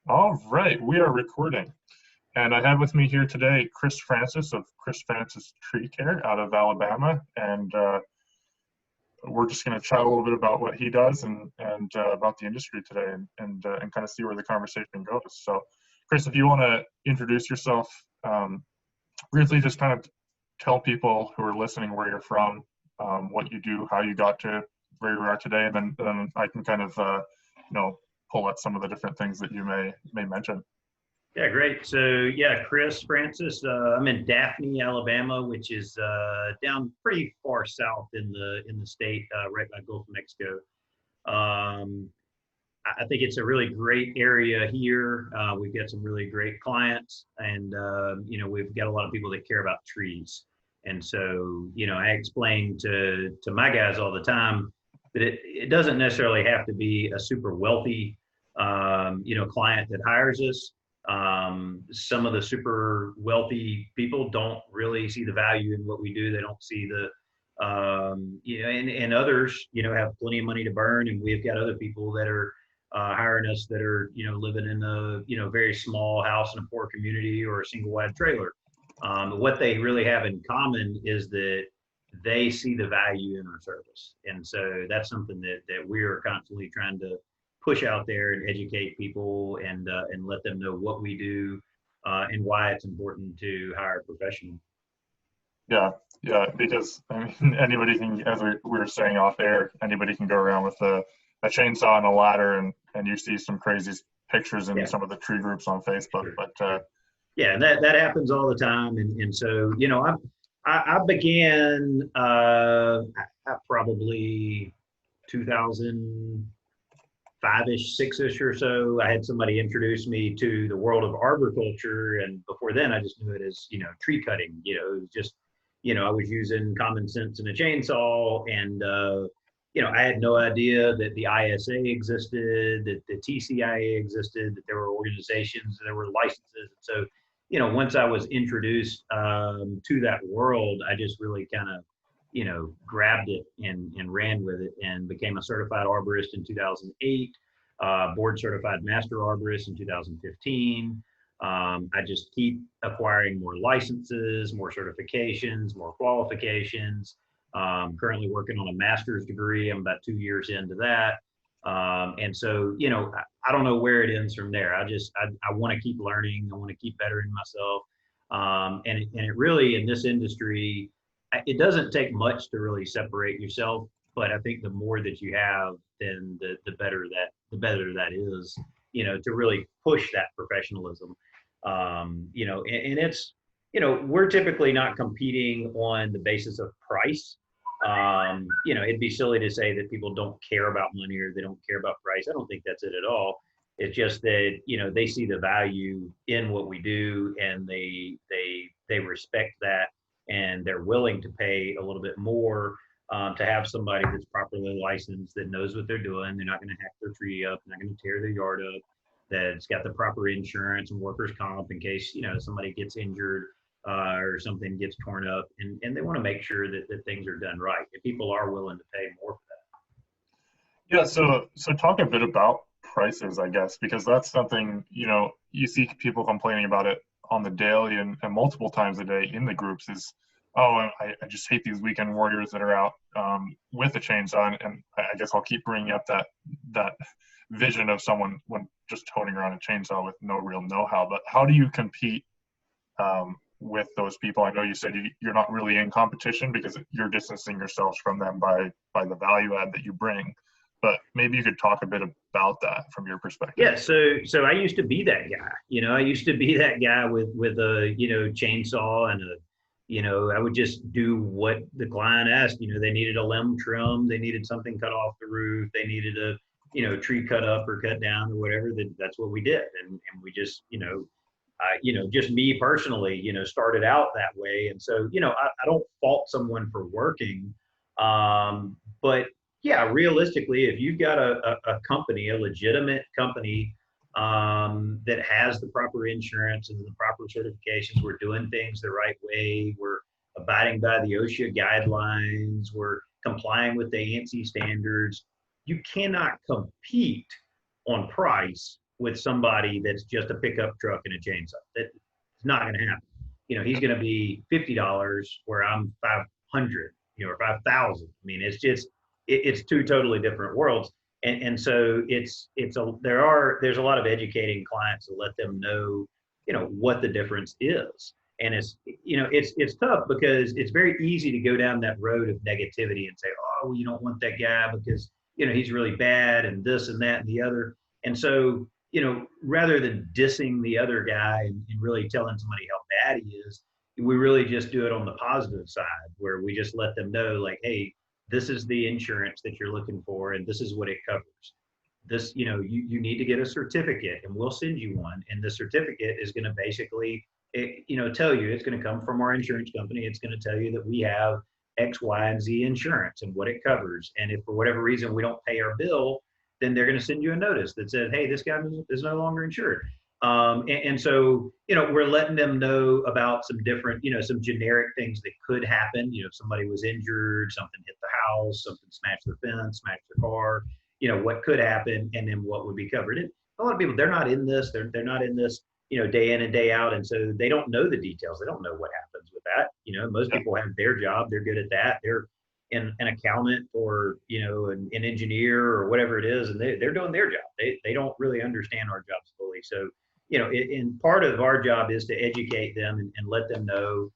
All right, we are recording. And I have with me here today Chris Francis of Chris Francis Tree Care out of Alabama. And we're just going to chat a little bit about what he does and about the industry today and kind of see where the conversation goes. So, Chris, if you want to introduce yourself briefly, just kind of tell people who are listening where you're from, what you do, how you got to where you are today, and then I can kind of, pull at some of the different things that you may mention. Yeah, great. So yeah, Chris Francis, I'm in Daphne, Alabama, which is down pretty far south in the state, right by Gulf of Mexico. I think it's a really great area here. We've got some really great clients, and we've got a lot of people that care about trees. And so, I explain to my guys all the time that it doesn't necessarily have to be a super wealthy, client that hires us. Some of the super wealthy people don't really see the value in what we do. They don't see and others, have plenty of money to burn. And we've got other people that are hiring us that are, living in a, very small house in a poor community or a single wide trailer. What they really have in common is that they see the value in our service. And so that's something that we're constantly trying to push out there and educate people and let them know what we do and why it's important to hire a professional. Yeah, because I mean, anybody can, as we were saying off air, anybody can go around with a chainsaw and a ladder, and you see some crazy pictures in some of the tree groups on Facebook. Sure. But yeah, that happens all the time, and so I began probably 2005-ish, 6-ish or so. I had somebody introduce me to the world of arboriculture, and before then I just knew it as tree cutting. It was just I was using common sense and a chainsaw, and I had no idea that the ISA existed, that the TCIA existed, that there were organizations, that there were licenses. And so, once I was introduced to that world, I just really kind of, grabbed it and ran with it and became a certified arborist in 2008, board certified master arborist in 2015. I just keep acquiring more licenses, more certifications, more qualifications. Currently working on a master's degree. I'm about 2 years into that. And so, I don't know where it ends from there. I want to keep learning. I want to keep bettering myself. And it really, in this industry, it doesn't take much to really separate yourself. But I think the more that you have, then the better that is, to really push that professionalism. And it's, we're typically not competing on the basis of price. It'd be silly to say that people don't care about money or they don't care about price. I don't think that's it at all. It's just that, they see the value in what we do, and they respect that, and they're willing to pay a little bit more to have somebody that's properly licensed, that knows what they're doing. They're not going to hack their tree up, not going to tear their yard up, that's got the proper insurance and workers' comp in case, somebody gets injured or something gets torn up, and they want to make sure that things are done right. And people are willing to pay more for that. yeah, so talk a bit about prices, I guess, because that's something you see people complaining about it on the daily and multiple times a day in the groups is, oh, I just hate these weekend warriors that are out with a chainsaw, and I guess I'll keep bringing up that vision of someone when just toting around a chainsaw with no real know-how. But how do you compete with those people? I know you said you're not really in competition because you're distancing yourselves from them by the value add that you bring. But maybe you could talk a bit about that from your perspective. Yeah, so I used to be that guy. I used to be that guy with a chainsaw and I would just do what the client asked. They needed a limb trim, they needed something cut off the roof, they needed a tree cut up or cut down or whatever. That's what we did, and we just just me personally, started out that way. And so, I don't fault someone for working, but yeah, realistically, if you've got a company, a legitimate company that has the proper insurance and the proper certifications, we're doing things the right way, we're abiding by the OSHA guidelines, we're complying with the ANSI standards, you cannot compete on price with somebody that's just a pickup truck and a chainsaw. That's not going to happen. He's going to be $50 where I'm 500, or 5,000. I mean, it's just, it's two totally different worlds. And so there's a lot of educating clients to let them know, what the difference is. And it's tough because it's very easy to go down that road of negativity and say, oh, well, you don't want that guy because, he's really bad and this and that and the other. And so, rather than dissing the other guy and really telling somebody how bad he is, we really just do it on the positive side where we just let them know, like, hey, this is the insurance that you're looking for and this is what it covers. This, you need to get a certificate and we'll send you one. And the certificate is going to basically, tell you, it's going to come from our insurance company. It's going to tell you that we have X, Y, and Z insurance and what it covers. And if for whatever reason we don't pay our bill, then they're going to send you a notice that says, hey, this guy is no longer insured. And so, we're letting them know about some different, some generic things that could happen. If somebody was injured, something hit the house, something smashed their fence, smashed their car, what could happen and then what would be covered. And a lot of people, they're not in this, they're not in this, day in and day out. And so they don't know the details. They don't know what happens with that. Most people have their job. They're good at that. They're an accountant or, an engineer or whatever it is. And they're doing their job. They don't really understand our jobs fully. So, and part of our job is to educate them and let them know.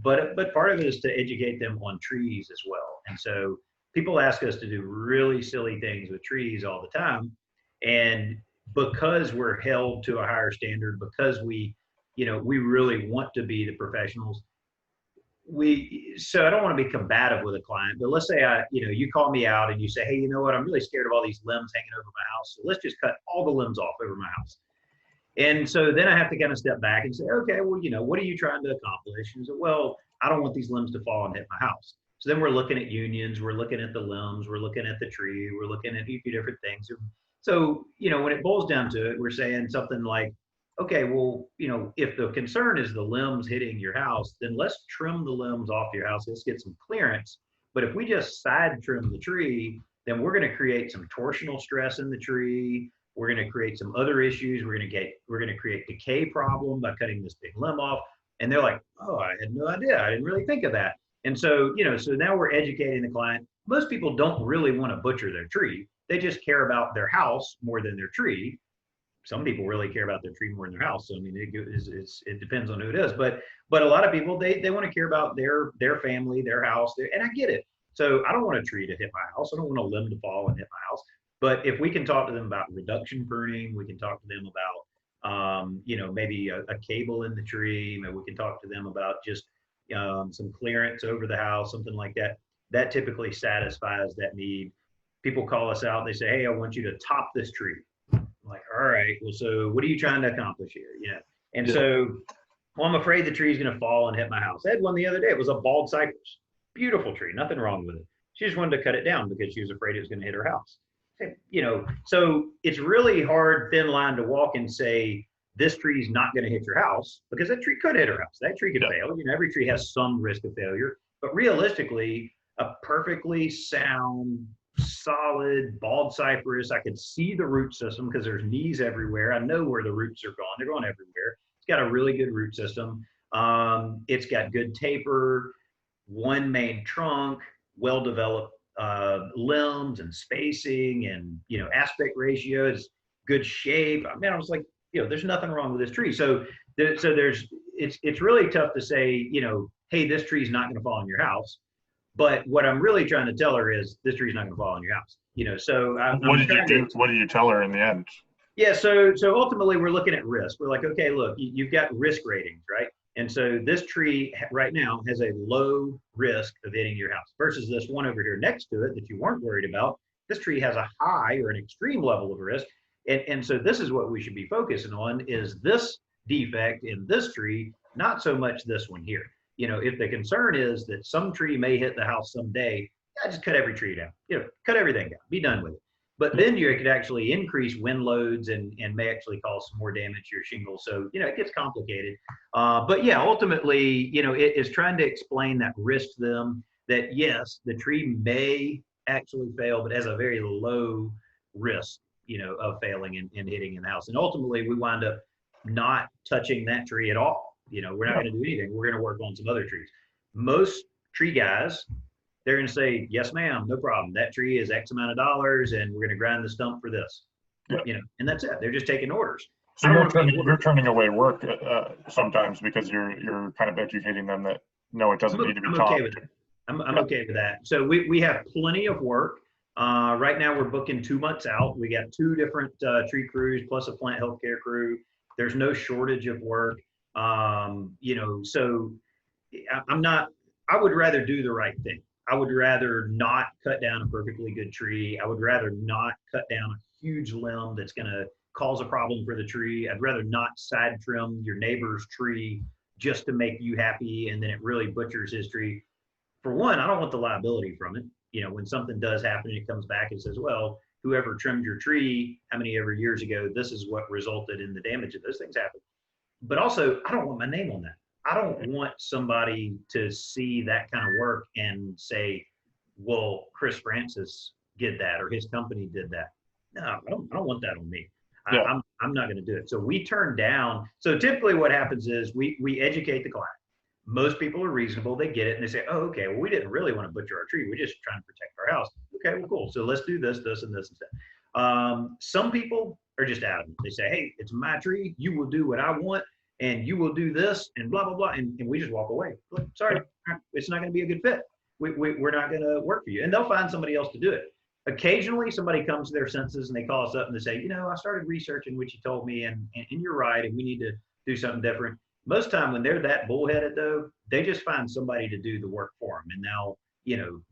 But part of it is to educate them on trees as well. And so people ask us to do really silly things with trees all the time. And because we're held to a higher standard, because we really want to be the professionals, so I don't want to be combative with a client, but let's say you call me out and you say, hey, you know what, I'm really scared of all these limbs hanging over my house. So let's just cut all the limbs off over my house. And so then I have to kind of step back and say, okay, well, what are you trying to accomplish? And so, well, I don't want these limbs to fall and hit my house. So then we're looking at unions, we're looking at the limbs, we're looking at the tree, we're looking at a few different things. So, when it boils down to it, we're saying something like, okay, well, if the concern is the limbs hitting your house, then let's trim the limbs off your house. Let's get some clearance. But if we just side trim the tree, then we're going to create some torsional stress in the tree. We're going to create some other issues. We're going to create decay problem by cutting this big limb off. And they're like, oh, I had no idea. I didn't really think of that. And so, so now we're educating the client. Most people don't really want to butcher their tree. They just care about their house more than their tree. Some people really care about their tree more than their house. So, I mean, it depends on who it is. But a lot of people, they want to care about their family, their house. And I get it. So I don't want a tree to hit my house. I don't want a limb to fall and hit my house. But if we can talk to them about reduction pruning, we can talk to them about, maybe a cable in the tree. Maybe we can talk to them about just some clearance over the house, something like that. That typically satisfies that need. People call us out. They say, hey, I want you to top this tree. I'm like, all right, well, so what are you trying to accomplish here? And so, well, I'm afraid the tree is going to fall and hit my house. I had one the other day. It was a bald cypress. Beautiful tree. Nothing wrong with it. She just wanted to cut it down because she was afraid it was going to hit her house. So it's really hard, thin line to walk and say, this tree is not going to hit your house, because that tree could hit her house. That tree could fail. Every tree has some risk of failure. But realistically, a perfectly sound, solid bald cypress, I could see the root system because there's knees everywhere. I know where the roots are going. They're going everywhere. It's got a really good root system. It's got good taper, one main trunk, well-developed limbs and spacing and, aspect ratios, good shape. I mean, I was like, there's nothing wrong with this tree. So it's really tough to say, hey, this tree is not going to fall on your house. But what I'm really trying to tell her is this tree's not going to fall on your house. So what did you do? What did you tell her in the end? Yeah. So ultimately we're looking at risk. We're like, okay, look, you've got risk ratings, right? And so this tree right now has a low risk of hitting your house versus this one over here next to it that you weren't worried about. This tree has a high or an extreme level of risk. And so this is what we should be focusing on, is this defect in this tree, not so much this one here. If the concern is that some tree may hit the house someday, just cut every tree down, cut everything down, be done with it. But then you could actually increase wind loads and may actually cause some more damage to your shingles. So, it gets complicated. But yeah, ultimately, it is trying to explain that risk to them that yes, the tree may actually fail, but has a very low risk, of failing and hitting in the house. And ultimately we wind up not touching that tree at all. We're not going to do anything. We're going to work on some other trees. Most tree guys, they're going to say, yes, ma'am, no problem. That tree is X amount of dollars and we're going to grind the stump for this, and that's it. They're just taking orders. So you're turning away work sometimes because you're kind of educating them that, no, it doesn't need to be chopped. Okay with that. I'm okay with that. So we have plenty of work. Right now we're booking 2 months out. We got 2 different tree crews plus a plant healthcare crew. There's no shortage of work. So I would rather do the right thing. I would rather not cut down a perfectly good tree. I would rather not cut down a huge limb that's going to cause a problem for the tree. I'd rather not side trim your neighbor's tree just to make you happy and then it really butchers his tree. For one, I don't want the liability from it. When something does happen, it comes back and says, well, whoever trimmed your tree, how many ever years ago, this is what resulted in the damage of those things happen. But also, I don't want my name on that. I don't want somebody to see that kind of work and say, well, Chris Francis did that or his company did that. No, I don't want that on me. Yeah. I'm not going to do it. So we turn down. So typically what happens is we educate the client. Most people are reasonable. They get it and they say, oh, okay, well, we didn't really want to butcher our tree. We're just trying to protect our house. Okay, well, cool. So let's do this, this, and this instead. Some people are just adamant. They say, hey, it's my tree. You will do what I want and you will do this and blah, blah, blah. And we just walk away. Look, sorry, it's not going to be a good fit. We're not going to work for you. And they'll find somebody else to do it. Occasionally somebody comes to their senses and they call us up and they say, I started researching what you told me and you're right. And we need to do something different. Most time when they're that bullheaded though, they just find somebody to do the work for them. And now,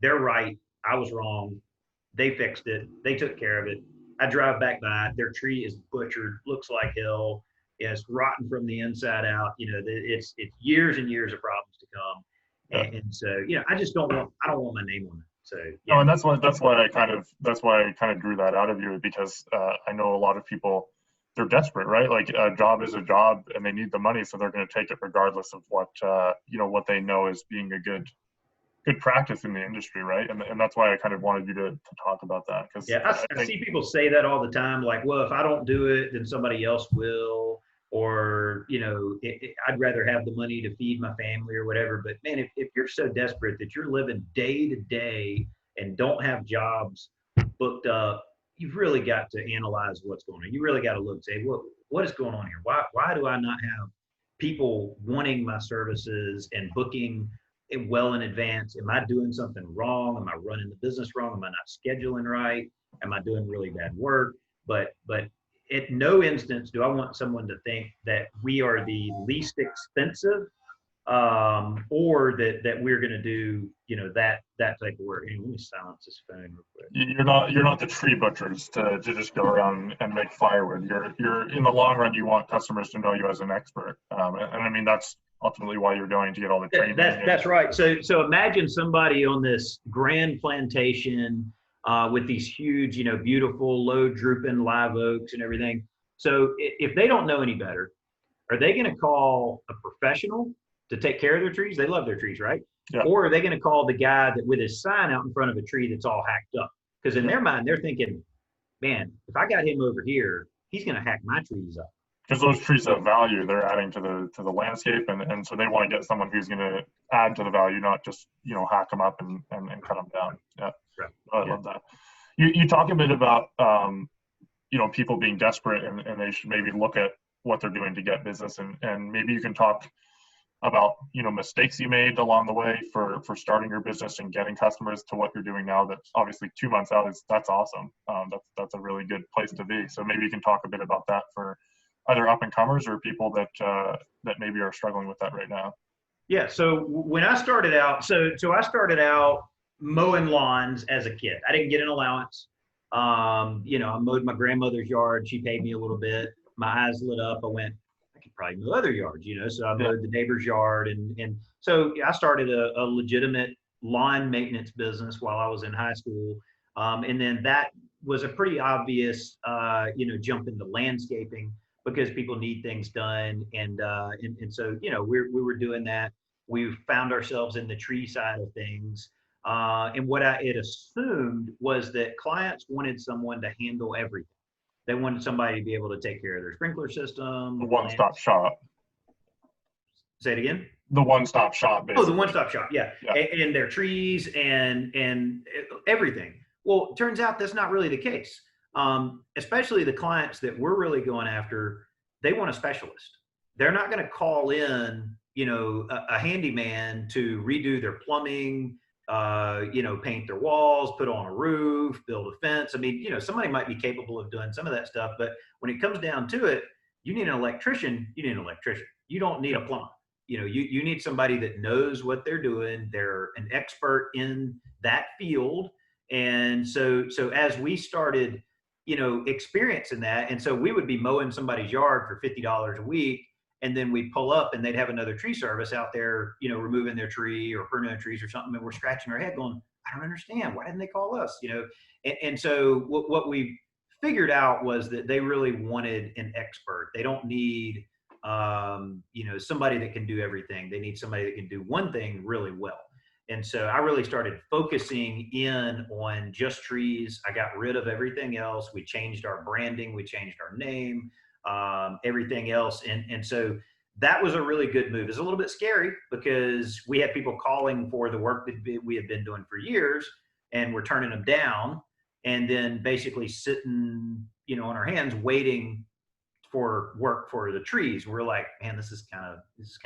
they're right. I was wrong. They fixed it. They took care of it. I drive back by it. Their tree is butchered, looks like hell. It's rotten from the inside out. It's years and years of problems to come. And so, I don't want my name on it. So, yeah. No, and that's why I kind of drew that out of you, because I know a lot of people, they're desperate, right? Like a job is a job and they need the money. So they're going to take it regardless of what they know is being a good practice in the industry. Right. And that's why I kind of wanted you to talk about that. Because I see people say that all the time. Like, well, if I don't do it, then somebody else will, or, I'd rather have the money to feed my family or whatever. But man, if you're so desperate that you're living day to day and don't have jobs booked up, you've really got to analyze what's going on. You really got to look and say, what is going on here? Why do I not have people wanting my services and booking it well in advance? Am I doing something wrong? Am I running the business wrong? Am I not scheduling right? Am I doing really bad work? But at no instance do I want someone to think that we are the least expensive, or that we're going to do, that type of work. Hey, let me silence this phone real quick. You're not the tree butchers to just go around and make firewood. You're in the long run, you want customers to know you as an expert. And I mean, that's ultimately why you're going to get all the training. That's right. So imagine somebody on this grand plantation with these huge, beautiful, low drooping live oaks and everything. So if they don't know any better, are they going to call a professional to take care of their trees? They love their trees, right? Yeah. Or are they going to call the guy that with his sign out in front of a tree that's all hacked up? Because in their mind, they're thinking, man, if I got him over here, he's going to hack my trees up. Because those trees have value, they're adding to the landscape, and so they want to get someone who's going to add to the value, not just hack them up and cut them down. Yeah, right. I love that. You talk a bit about people being desperate and they should maybe look at what they're doing to get business, and maybe you can talk about mistakes you made along the way for starting your business and getting customers to what you're doing now. That's obviously 2 months out. That's awesome. That's a really good place to be. So maybe you can talk a bit about that for either up and comers or people that maybe are struggling with that right now. Yeah. So when I started out, so I started out mowing lawns as a kid. I didn't get an allowance. I mowed my grandmother's yard. She paid me a little bit. My eyes lit up. I went, I could probably mow other yards, so I mowed the neighbor's yard. And so I started a legitimate lawn maintenance business while I was in high school. And then that was a pretty obvious, jump into landscaping because people need things done. And so, we were doing that. We found ourselves in the tree side of things. And what I had assumed was that clients wanted someone to handle everything. They wanted somebody to be able to take care of their sprinkler system. The one-stop shop. Say it again. The one-stop shop, basically. Oh, the one-stop shop, yeah. And their trees and everything. Well, it turns out that's not really the case. Especially the clients that we're really going after, they want a specialist. They're not going to call in, you know, a handyman to redo their plumbing, you know, paint their walls, put on a roof, build a fence. I mean, you know, somebody might be capable of doing some of that stuff, but when it comes down to it, you need an electrician. You need an electrician. You don't need a plumber. You know, you need somebody that knows what they're doing. They're an expert in that field. And so as we started, you know, experiencing that, and so we would be mowing somebody's yard for $50 a week, and then we'd pull up and they'd have another tree service out there, you know, removing their tree or pruning their trees or something, and we're scratching our head going, I don't understand. Why didn't they call us? You know, and so what we figured out was that they really wanted an expert. They don't need you know, somebody that can do everything. They need somebody that can do one thing really well. And so I really started focusing in on just trees. I got rid of everything else. We changed our branding. We changed our name, everything else. And so that was a really good move. It's a little bit scary because we had people calling for the work that we had been doing for years, and we're turning them down, and then basically sitting, you know, on our hands waiting for work for the trees. We're like, man, this is kind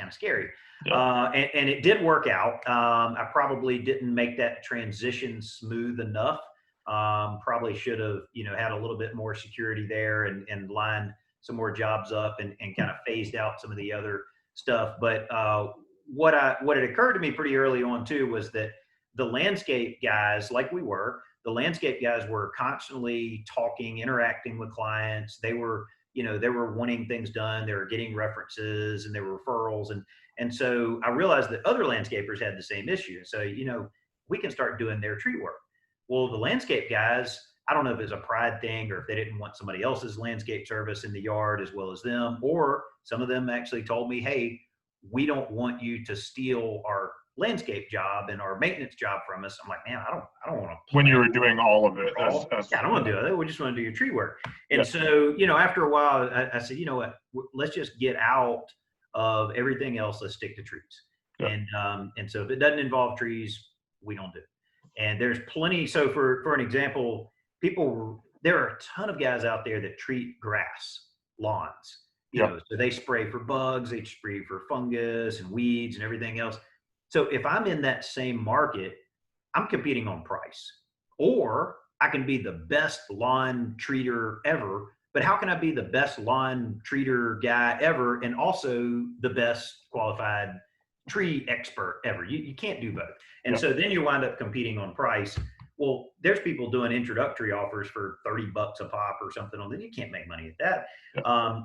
of scary. Yeah. And it did work out. I probably didn't make that transition smooth enough. Probably should have, you know, had a little bit more security there and lined some more jobs up and kind of phased out some of the other stuff. But what had occurred to me pretty early on too was that the landscape guys, like we were, the landscape guys were constantly talking, interacting with clients. They were, you know, they were wanting things done. They were getting references and there were referrals. And so I realized that other landscapers had the same issue. So, you know, we can start doing their tree work. Well, the landscape guys, I don't know if it's a pride thing or if they didn't want somebody else's landscape service in the yard as well as them, or some of them actually told me, hey, we don't want you to steal our landscape job and our maintenance job from us. I'm like, man, I don't want to. When you were doing all of it. Yeah, I don't want to do it. We just want to do your tree work. And so, you know, after a while, I said, you know what, let's just get out of everything else. Let's stick to trees. Yeah. And so if it doesn't involve trees, we don't do it. And there's plenty. So for an example, there are a ton of guys out there that treat grass, lawns, you know, so they spray for bugs, they spray for fungus and weeds and everything else. So if I'm in that same market, I'm competing on price, or I can be the best lawn treater ever, but how can I be the best lawn treater guy ever and also the best qualified tree expert ever? You can't do both. And so then you wind up competing on price. Well, there's people doing introductory offers for $30 a pop or something on that. You can't make money at that.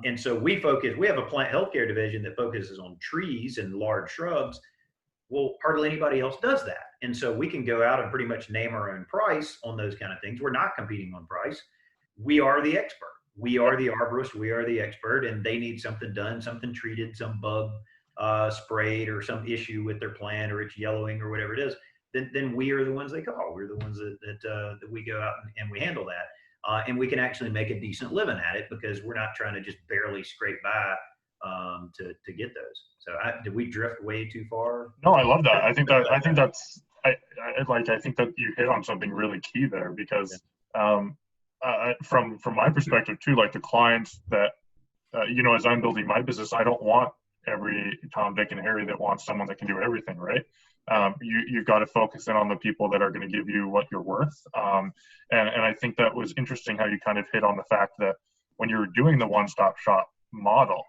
And so we have a plant healthcare division that focuses on trees and large shrubs. Well, hardly anybody else does that. And so we can go out and pretty much name our own price on those kind of things. We're not competing on price. We are the expert. We are the arborist. We are the expert, and they need something done, something treated, some bug sprayed, or some issue with their plant, or it's yellowing or whatever it is. Then we are the ones they call. We're the ones that we go out and we handle that. And we can actually make a decent living at it because we're not trying to just barely scrape by to get those. So did we drift way too far? No, I love that. I think that you hit on something really key there because from my perspective too, like the clients that you know, as I'm building my business, I don't want every Tom, Dick, and Harry that wants someone that can do everything, right? You've got to focus in on the people that are going to give you what you're worth. And I think that was interesting how you kind of hit on the fact that when you were doing the one-stop shop model,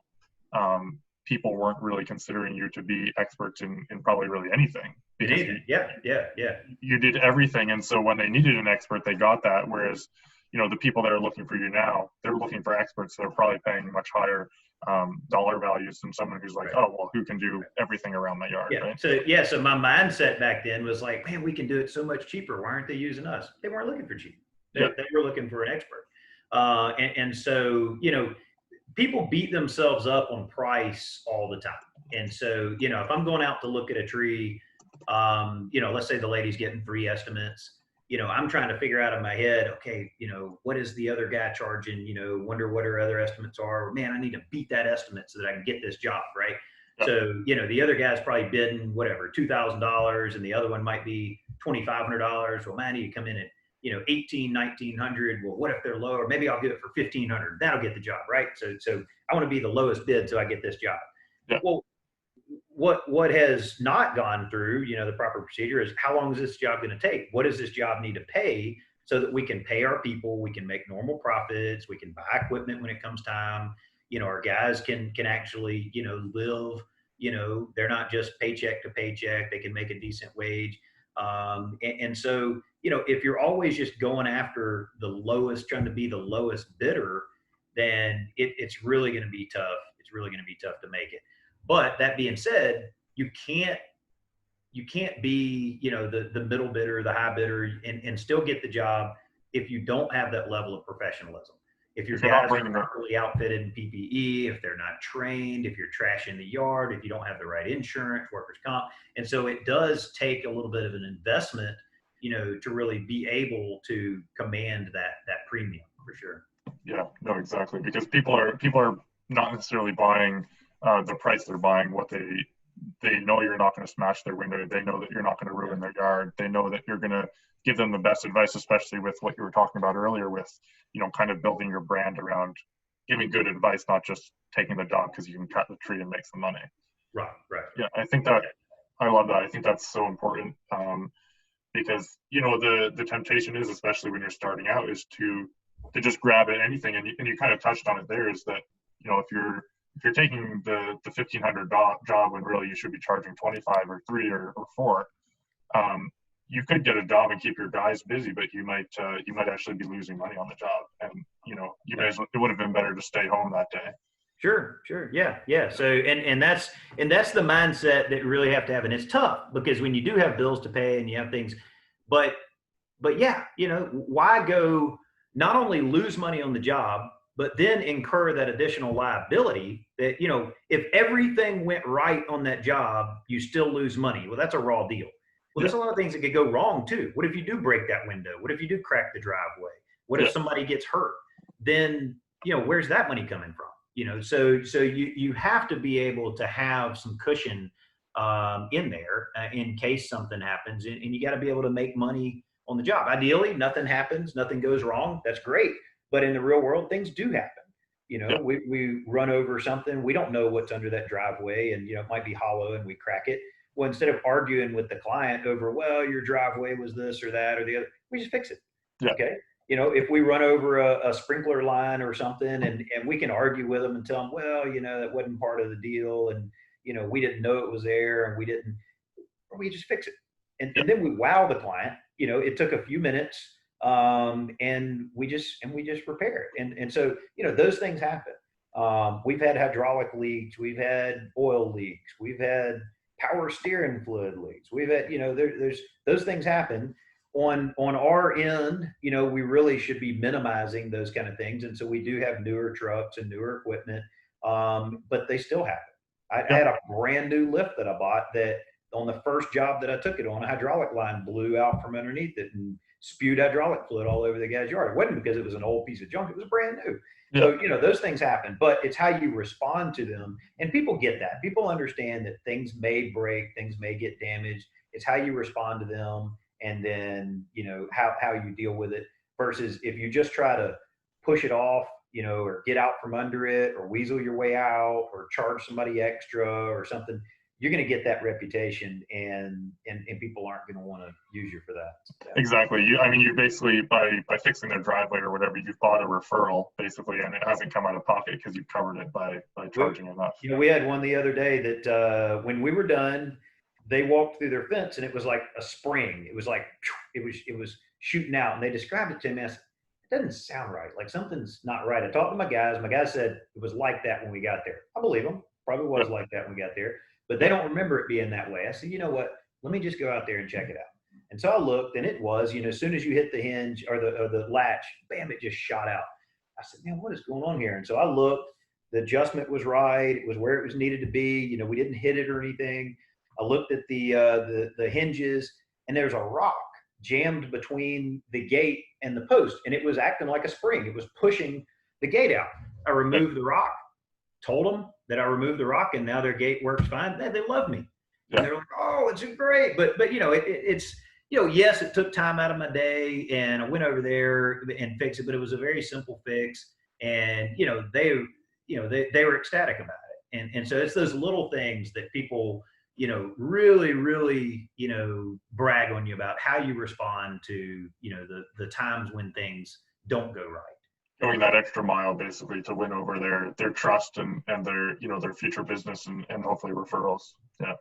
people weren't really considering you to be experts in probably really anything. You did everything. And so when they needed an expert, they got that. Whereas, you know, the people that are looking for you now, they're looking for experts that are probably paying much higher dollar values than someone who's like, oh, well, who can do everything around my yard, right? So my mindset back then was like, man, we can do it so much cheaper. Why aren't they using us? They weren't looking for cheap. They were looking for an expert. And so, you know, people beat themselves up on price all the time. And so, you know, if I'm going out to look at a tree, you know, let's say the lady's getting 3 estimates, I'm trying to figure out in my head, okay, what is the other guy charging? Wonder what our other estimates are. Man, I need to beat that estimate so that I can get this job, right? Yep. So, the other guy's probably bidding whatever, $2,000, and the other one might be $2,500. Well, man, I need to come in at, 18, 1900. Well, what if they're lower? Maybe I'll get it for 1500. That'll get the job, right? So I want to be the lowest bid so I get this job. Yep. Well, what has not gone through, the proper procedure is how long is this job going to take? What does this job need to pay so that we can pay our people, we can make normal profits, we can buy equipment when it comes time, our guys can actually, live, they're not just paycheck to paycheck, they can make a decent wage. And so, if you're always just going after the lowest, trying to be the lowest bidder, then it's really going to be tough. It's really going to be tough to make it. But that being said, you can't be, the middle bidder, the high bidder, and still get the job if you don't have that level of professionalism. If your guys are not properly outfitted in PPE, if they're not trained, if you're trashing the yard, if you don't have the right insurance, workers' comp. And so it does take a little bit of an investment, to really be able to command that premium for sure. Yeah, no, exactly. Because people are not necessarily buying the price they're buying, what they know you're not going to smash their window. They know that you're not going to ruin their yard. They know that you're going to give them the best advice, especially with what you were talking about earlier with, kind of building your brand around giving good advice, not just taking the job because you can cut the tree and make some money. Right. Yeah, I think that, I love that. I think that's so important because, the temptation is, especially when you're starting out, is to just grab at anything. And you kind of touched on it there, is that, if you're taking the $1,500 job when really you should be charging 25 or 3 or 4, you could get a job and keep your guys busy, but you might actually be losing money on the job, and it would have been better to stay home that day. Sure, yeah. So and that's the mindset that you really have to have, and it's tough because when you do have bills to pay and you have things, but yeah, why go not only lose money on the job, but then incur that additional liability that, if everything went right on that job, you still lose money. Well, that's a raw deal. Well, there's a lot of things that could go wrong too. What if you do break that window? What if you do crack the driveway? What if somebody gets hurt? Then, where's that money coming from? So you have to be able to have some cushion in there in case something happens, and you got to be able to make money on the job. Ideally, nothing happens, nothing goes wrong. That's great. But in the real world, things do happen. We run over something. We don't know what's under that driveway, and, it might be hollow and we crack it. Well, instead of arguing with the client over, well, your driveway was this or that or the other, we just fix it. Yeah. Okay. If we run over a sprinkler line or something, and we can argue with them and tell them, well, that wasn't part of the deal. And, we didn't know it was there, and we just fix it. And then we wow the client. It took a few minutes. And we just repair it. And so, those things happen. We've had hydraulic leaks. We've had oil leaks. We've had power steering fluid leaks. We've had, there's those things happen on our end. We really should be minimizing those kind of things. And so we do have newer trucks and newer equipment. But they still happen. I had a brand new lift that I bought that on the first job that I took it on, a hydraulic line blew out from underneath it and spewed hydraulic fluid all over the guy's yard. It wasn't because it was an old piece of junk. It was brand new. Yeah. So, those things happen, but it's how you respond to them. And people get that. People understand that things may break, things may get damaged. It's how you respond to them, and then, how you deal with it, versus if you just try to push it off, or get out from under it, or weasel your way out, or charge somebody extra or something. You're going to get that reputation, and people aren't going to want to use you for that. Exactly. You basically, by fixing their driveway or whatever, you've bought a referral basically, and it hasn't come out of pocket because you've covered it by charging enough. We had one the other day that when we were done, they walked through their fence and it was like a spring. It was like, it was shooting out, and they described it to me. I said, it doesn't sound right. Like something's not right. I talked to my guys. My guys said it was like that when we got there. I believe them. Probably was like that when we got there. But they don't remember it being that way. I said, you know what? Let me just go out there and check it out. And so I looked, and it was, as soon as you hit the hinge or the latch, bam, it just shot out. I said, man, what is going on here? And so I looked. The adjustment was right. It was where it was needed to be. We didn't hit it or anything. I looked at the hinges, and there's a rock jammed between the gate and the post, and it was acting like a spring. It was pushing the gate out. I removed the rock, told them that I removed the rock, and now their gate works fine. They love me. And they're like, oh, it's great. But you know, it's, you know, yes, it took time out of my day, and I went over there and fixed it, but it was a very simple fix. And, you know, they were ecstatic about it. And so it's those little things that people, you know, really, really, you know, brag on you about how you respond to, you know, the times when things don't go right. Going that extra mile basically to win over their trust and their, you know, their future business and hopefully referrals. Yeah.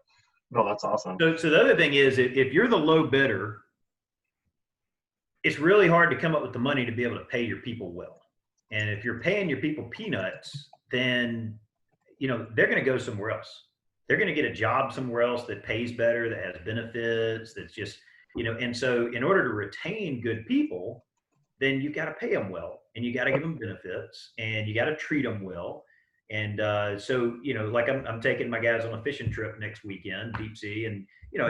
No, that's awesome. So the other thing is, if you're the low bidder, it's really hard to come up with the money to be able to pay your people well. And if you're paying your people peanuts, then, you know, they're going to go somewhere else. They're going to get a job somewhere else that pays better, that has benefits, that's just, you know, and so in order to retain good people, then you got to pay them well, and you got to give them benefits, and you got to treat them well. And so, you know, like I'm taking my guys on a fishing trip next weekend, deep sea, and, you know,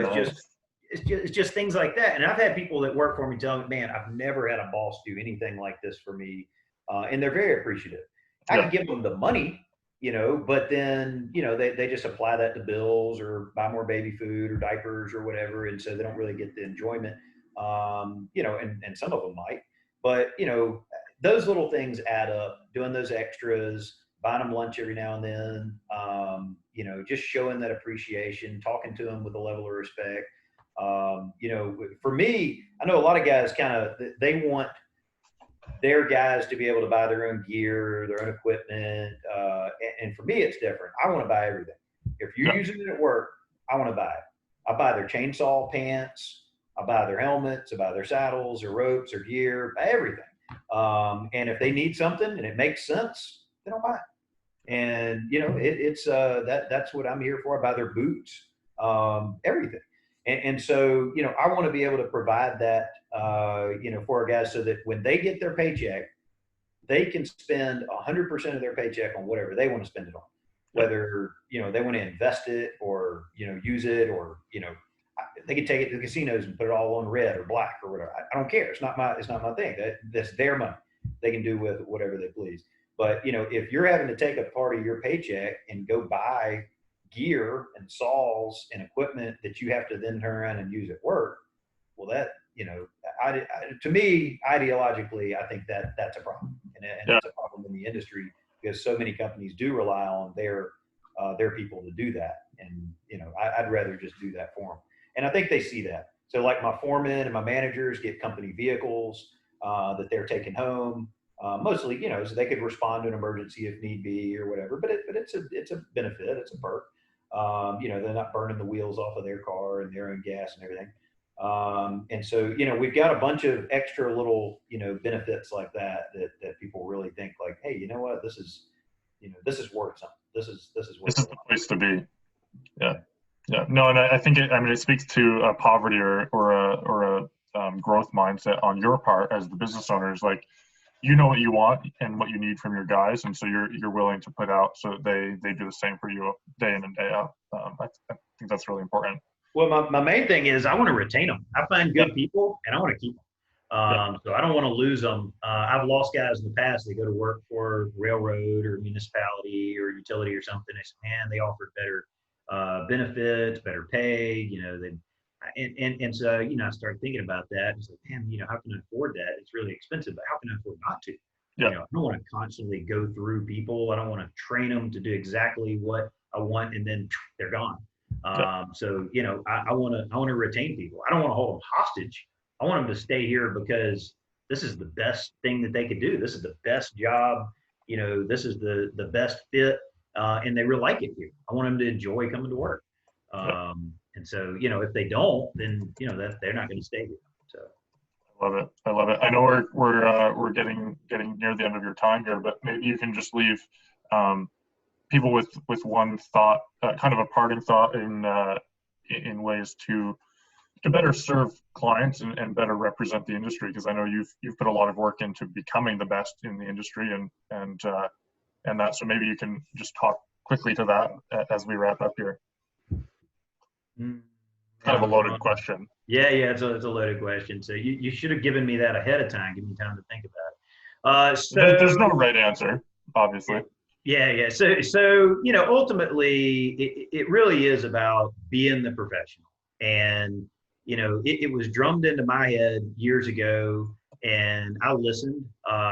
it's just things like that. And I've had people that work for me tell me, man, I've never had a boss do anything like this for me. And they're very appreciative. I can give them the money, you know, but then, you know, they just apply that to bills or buy more baby food or diapers or whatever. And so they don't really get the enjoyment, you know, and some of them might, but, you know, those little things add up, doing those extras, buying them lunch every now and then, you know, just showing that appreciation, talking to them with a level of respect. You know, for me, I know a lot of guys they want their guys to be able to buy their own gear, their own equipment. And for me, it's different. I want to buy everything. If you're using it at work, I want to buy it. I buy their chainsaw pants. I buy their helmets. I buy their saddles or ropes or gear, everything. And if they need something and it makes sense, they don't buy it. And, you know, that's what I'm here for. I buy their boots, everything. And so, you know, I want to be able to provide that, you know, for our guys so that when they get their paycheck, they can spend 100% of their paycheck on whatever they want to spend it on, whether, you know, they want to invest it or, you know, use it, or, you know, they can take it to the casinos and put it all on red or black or whatever. I don't care. It's not my thing. That's their money. They can do with it whatever they please. But, you know, if you're having to take a part of your paycheck and go buy gear and saws and equipment that you have to then turn around and use at work, well, that, you know, to me, ideologically, I think that's a problem. And it's a problem in the industry because so many companies do rely on their people to do that. And, you know, I'd rather just do that for them. And I think they see that. So like my foremen and my managers get company vehicles that they're taking home. Mostly, you know, so they could respond to an emergency if need be or whatever. But it's a benefit. It's a perk. You know, they're not burning the wheels off of their car and their own gas and everything. And so, you know, we've got a bunch of extra little, you know, benefits like that people really think like, hey, you know what, this is worth something. This is worth the place to be. Yeah. Yeah. No, and I think it speaks to a poverty or a growth mindset on your part as the business owners. Like, you know what you want and what you need from your guys, and so you're willing to put out so that they do the same for you day in and day out. I think that's really important. Well, my main thing is I want to retain them. I find good people and I want to keep them. So I don't want to lose them. I've lost guys in the past. They go to work for railroad or municipality or utility or something. They say, man, they offered better benefits, better pay. You know, and so, you know, I started thinking about that. It's like, man, you know, how can I afford that? It's really expensive, but how can I afford not to? Yeah. You know, I don't want to constantly go through people. I don't want to train them to do exactly what I want and then they're gone. So, you know, I want to retain people. I don't want to hold them hostage. I want them to stay here because this is the best thing that they could do. This is the best job. You know, this is the best fit, and they really like it here. I want them to enjoy coming to work. And so, you know, if they don't, then, you know, that they're not going to stay here. So. I love it. I know we're getting near the end of your time here, but maybe you can just leave people with one thought, kind of a parting thought in ways to better serve clients and better represent the industry, because I know you've put a lot of work into becoming the best in the industry and that. So maybe you can just talk quickly to that as we wrap up here. Kind of a loaded question. Yeah, it's a loaded question. So you should have given me that ahead of time. Give me time to think about it. There's no right answer, obviously. Yeah. So ultimately, it really is about being the professional. And it was drummed into my head years ago, and I listened.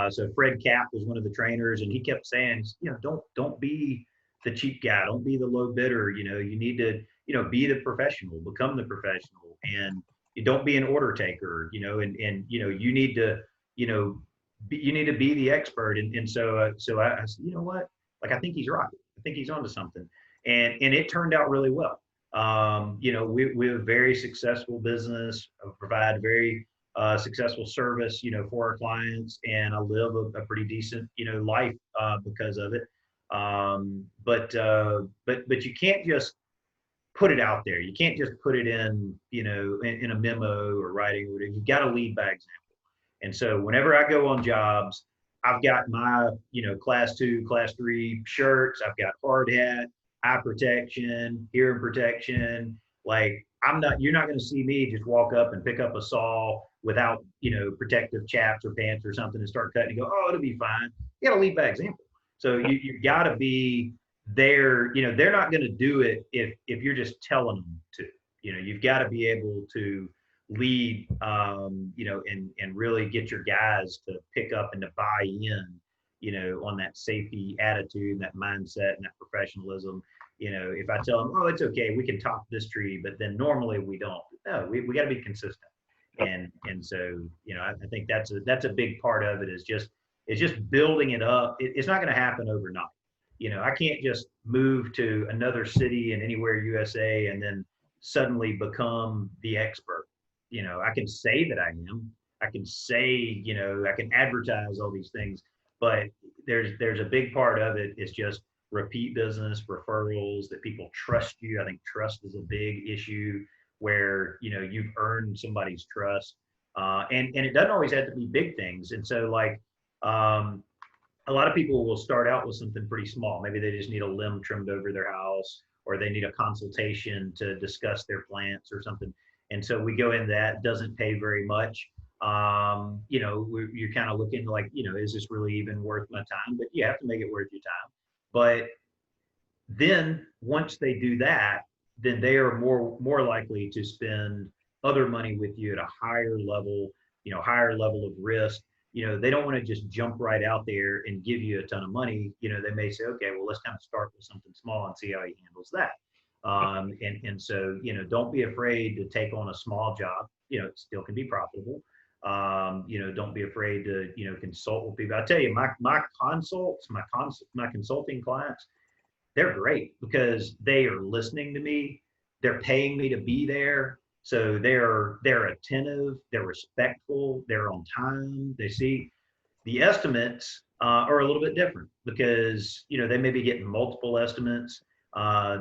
So Fred Cap was one of the trainers, and he kept saying, don't be the cheap guy, don't be the low bidder. You need to be the professional, become the professional, and you don't be an order taker. And you need to be the expert. And so I said, you know what? Like, I think he's right. I think he's onto something. And it turned out really well. We're a very successful business, provide very successful service, for our clients, and I live a pretty decent, life because of it. But you can't just put it out there. You can't just put it in, in a memo or writing. You got to lead by example. And so whenever I go on jobs, I've got my, class 2, class 3 shirts. I've got hard hat, eye protection, hearing protection. Like, you're not going to see me just walk up and pick up a saw without, protective chaps or pants or something and start cutting and go, oh, it'll be fine. You got to lead by example. So you got to be there. They're not going to do it if you're just telling them to. You've got to be able to lead, and really get your guys to pick up and to buy in, on that safety attitude, that mindset, and that professionalism. If I tell them, oh, it's okay, we can top this tree, but then normally we don't. No, we got to be consistent. And so, I think that's a big part of it, is just building it up. It's not going to happen overnight. I can't just move to another city in anywhere USA and then suddenly become the expert. I can say that I am. I can say, I can advertise all these things, but there's a big part of it is just repeat business, referrals, that people trust you. I think trust is a big issue where, you've earned somebody's trust. And it doesn't always have to be big things. And so, like, a lot of people will start out with something pretty small. Maybe they just need a limb trimmed over their house, or they need a consultation to discuss their plants or something. And so we go in, that doesn't pay very much. You're kind of looking like, is this really even worth my time? But you have to make it worth your time. But then once they do that, then they are more likely to spend other money with you at a higher level of risk. They don't want to just jump right out there and give you a ton of money. They may say, okay, well, let's kind of start with something small and see how he handles that. And so, don't be afraid to take on a small job. It still can be profitable. Don't be afraid to, consult with people. I tell you, my consulting clients, they're great because they are listening to me. They're paying me to be there. So they're attentive, they're respectful, they're on time. They see the estimates are a little bit different because, they may be getting multiple estimates.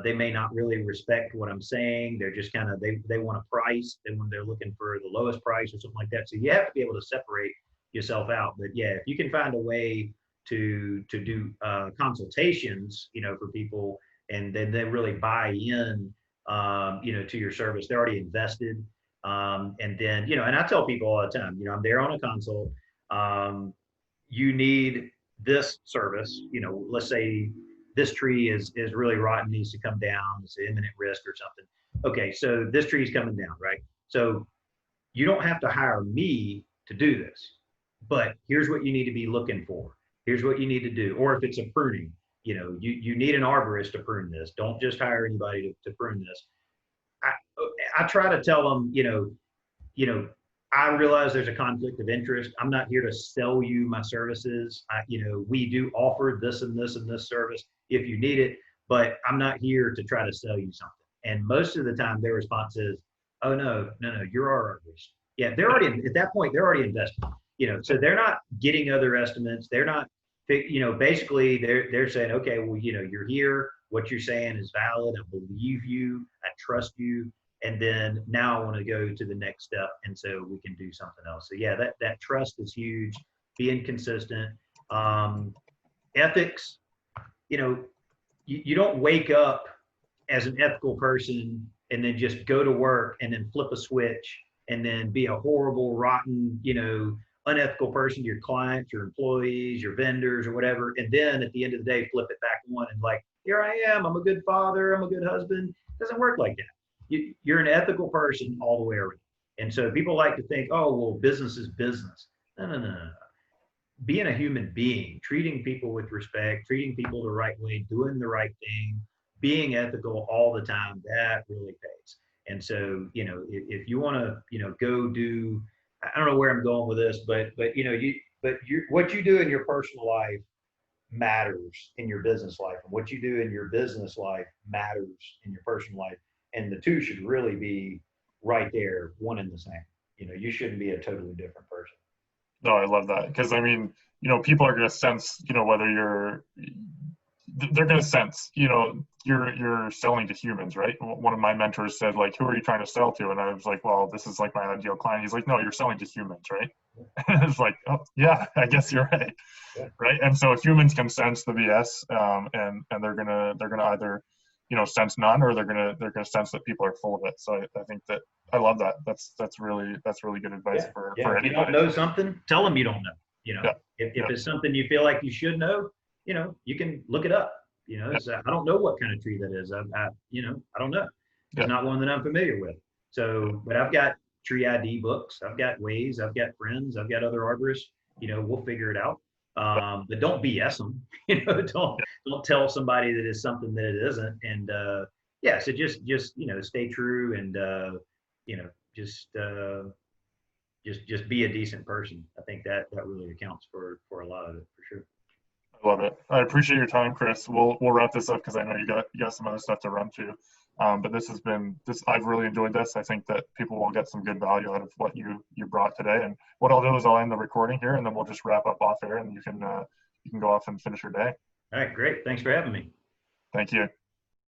They may not really respect what I'm saying. They're just kind of, they want a price. They're looking for the lowest price or something like that. So you have to be able to separate yourself out. But yeah, if you can find a way to do consultations, for people, and then they really buy in, to your service, they're already invested. And then, and I tell people all the time, I'm there on a consult. You need this service, let's say this tree is really rotten, needs to come down, it's an imminent risk or something. Okay, so this tree is coming down, right? So you don't have to hire me to do this, but here's what you need to be looking for. Here's what you need to do. Or if it's a pruning, you need an arborist to prune this. Don't just hire anybody to prune this. I try to tell them, I realize there's a conflict of interest. I'm not here to sell you my services. We do offer this and this and this service if you need it, but I'm not here to try to sell you something. And most of the time their response is, oh, no, you're our arborist. Yeah, they're already, at that point, they're already invested, so they're not getting other estimates. They're not, basically they're saying, okay, well, you're here. What you're saying is valid. I believe you. I trust you. And then now I want to go to the next step. And so we can do something else. So yeah, that trust is huge. Being consistent. Ethics, you don't wake up as an ethical person and then just go to work and then flip a switch and then be a horrible, rotten, unethical person to your clients, your employees, your vendors, or whatever. And then at the end of the day, flip it back on and like, here I am. I'm a good father. I'm a good husband. It doesn't work like that. You're an ethical person all the way around. And so people like to think, oh, well, business is business. No, no, no, no. Being a human being, treating people with respect, treating people the right way, doing the right thing, being ethical all the time, that really pays. And so, if you want to, go do, I don't know where I'm going with this, but what you do in your personal life matters in your business life, and what you do in your business life matters in your personal life. And the two should really be right there, one and the same. You shouldn't be a totally different person. No, I love that, because I mean, people are going to sense, whether they're going to sense, you're selling to humans, right? One of my mentors said, like, who are you trying to sell to? And I was like, well, this is like my ideal client. He's like, no, you're selling to humans, right? And it's like, oh yeah, I guess you're right. Yeah. Right. And so humans can sense the BS, and they're gonna either, sense none, or they're gonna sense that people are full of it. So I think that I love that. That's really good advice for anybody. If you don't know something, tell them you don't know. Yeah. If it's something you feel like you should know, you can look it up. So I don't know what kind of tree that is. I don't know. It's not one that I'm familiar with. So, but I've got tree ID books. I've got ways. I've got friends. I've got other arborists. We'll figure it out. But don't BS them. Don't tell somebody that it's something that it isn't. And so just stay true, and just be a decent person. I think that really accounts for a lot of it, for sure. I love it. I appreciate your time, Chris. We'll wrap this up because I know you got some other stuff to run to. But I've really enjoyed this. I think that people will get some good value out of what you brought today. And what I'll do is I'll end the recording here, and then we'll just wrap up off air, and you can go off and finish your day. All right, great. Thanks for having me. Thank you.